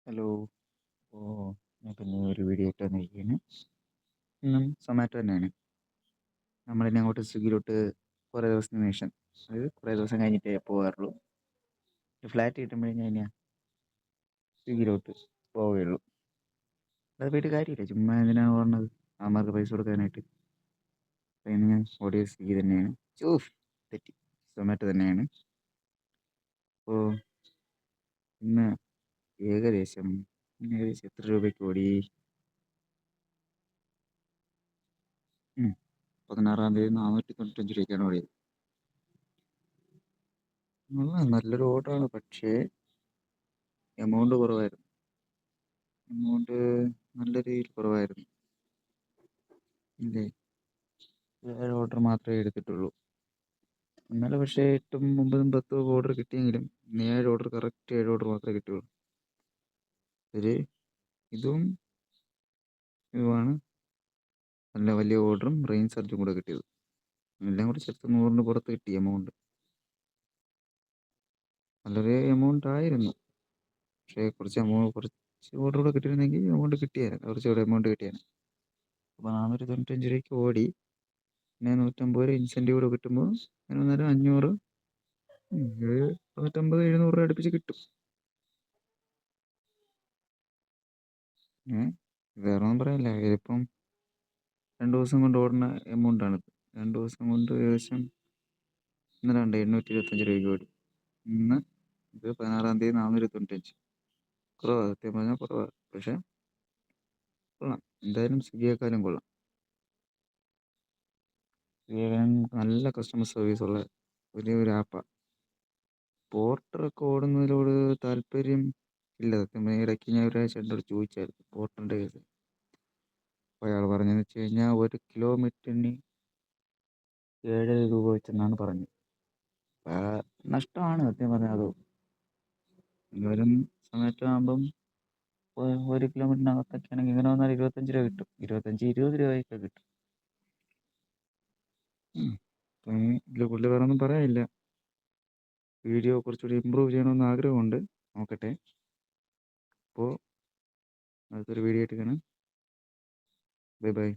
Hello. അപ്പോൾ ഞാൻ പിന്നെ ഒരു വീഡിയോ ഇട്ട് വന്നിരിക്കുകയാണ്. ഇന്നും സൊമാറ്റോ തന്നെയാണ്. നമ്മളിനി അങ്ങോട്ട് സ്വിഗ്ഗിയിലോട്ട് കുറേ ദിവസത്തിന് ശേഷം, അതായത് കുറേ ദിവസം കഴിഞ്ഞിട്ടേ പോകാറുള്ളൂ. ഫ്ലാറ്റ് കിട്ടുമ്പോഴേ ഞാൻ ഇനി സ്വിഗ്ഗിയിലോട്ട് പോവുകയുള്ളൂ. അത് പോയിട്ട് കാര്യമില്ല, ചുമ്മാ എന്തിനാണ് പറഞ്ഞത് അവന്മാർക്ക് പൈസ കൊടുക്കാനായിട്ട്. അപ്പോൾ ഇന്ന് ഞാൻ ഓടിയത് സ്വിഗ്ഗി തന്നെയാണ്. തെറ്റി, സൊമാറ്റോ തന്നെയാണ്. അപ്പോൾ ഇന്ന് ഏകദേശം ഏകദേശം എത്ര രൂപയ്ക്ക് ഓടി? 16-ാം തീയതി 495 രൂപയ്ക്കാണ് ഓടിയത്. നല്ലൊരു ഓർഡറാണ്, പക്ഷേ എമൗണ്ട് കുറവായിരുന്നു. എമൗണ്ട് നല്ല രീതിയിൽ കുറവായിരുന്നു. ഇല്ലേ, 7 ഓർഡർ മാത്രമേ എടുത്തിട്ടുള്ളൂ. ഇന്നലെ പക്ഷേ 8ഉം 9ഉം 10ഉം ഓർഡർ കിട്ടിയെങ്കിലും ഇന്ന് 7 ഓർഡർ, കറക്റ്റ് 7 ഓർഡർ മാത്രമേ കിട്ടിയുള്ളൂ. ഒരു ഇതുമാണ് നല്ല വലിയ ഓർഡറും റെയിൻ സർജും കൂടെ കിട്ടിയത്. എല്ലാം കൂടി ചേർത്ത് 100-ന് പുറത്ത് കിട്ടി എമൗണ്ട്. നല്ലൊരു എമൗണ്ട് ആയിരുന്നു, പക്ഷേ കുറച്ച് ഓർഡർ കൂടെ കിട്ടിയിരുന്നെങ്കിൽ എമൗണ്ട് കിട്ടിയായിരുന്നു, കുറച്ചുകൂടെ എമൗണ്ട് കിട്ടിയാണ്. അപ്പോൾ 495 രൂപയ്ക്ക് ഓടി. പിന്നെ 150 രൂപ ഇൻസെൻറ്റീവ് കൂടെ കിട്ടുമ്പോൾ അന്നേരം 500, ഒരു 950-700 രൂപ അടുപ്പിച്ച് കിട്ടും. വേറെ ഒന്നും പറയാനില്ല. ഇതിപ്പം 2 ദിവസം കൊണ്ട് ഓടുന്ന എമൗണ്ടാണിത്. 2 ദിവസം കൊണ്ട് ഏകദേശം ഇന്നലെ 825 രൂപയ്ക്ക് ഓടി. ഇന്ന് ഇത് 16-ാം തീയതി 495. കുറവാണ്, സത്യം പറഞ്ഞാൽ കുറവാണ്, പക്ഷേ കൊള്ളാം. എന്തായാലും സ്വിഗ്ഗിയെക്കാളും കൊള്ളാം. സ്വിഗ്ഗിയേക്കാളും നല്ല കസ്റ്റമർ സർവീസ് ഉള്ള വലിയൊരു ആപ്പാണ്. പോർട്ടറൊക്കെ ഓടുന്നതിനോട് താല്പര്യം ഇല്ല സത്യം. ഇടയ്ക്ക് ഞാൻ ഒരാഴ്ച എന്നോട് ചോദിച്ചായിരുന്നു പോർട്ടറിൻ്റെ കേസ്. അപ്പോൾ അയാൾ പറഞ്ഞതെന്ന് വെച്ച് കഴിഞ്ഞാൽ 1 കിലോമീറ്ററിന് 7 രൂപ വെച്ചെന്നാണ് പറഞ്ഞത്. നഷ്ടമാണ് സത്യം പറഞ്ഞാൽ. അത് എന്തായാലും സൊമാറ്റോ ആകുമ്പം 1 കിലോമീറ്ററിനകത്തൊക്കെ ആണെങ്കിൽ ഇങ്ങനെ വന്നാൽ 25 രൂപ കിട്ടും. 20 രൂപയൊക്കെ കിട്ടും. അപ്പം ഇതിൽ കൂടുതൽ വേറെ ഒന്നും പറയാനില്ല. വീഡിയോ കുറച്ചുകൂടി ഇമ്പ്രൂവ് ചെയ്യണമെന്ന് ആഗ്രഹമുണ്ട്, നോക്കട്ടെ. അപ്പോൾ അടുത്തൊരു വീഡിയോ ആയിട്ട് കാണാം. Bye bye.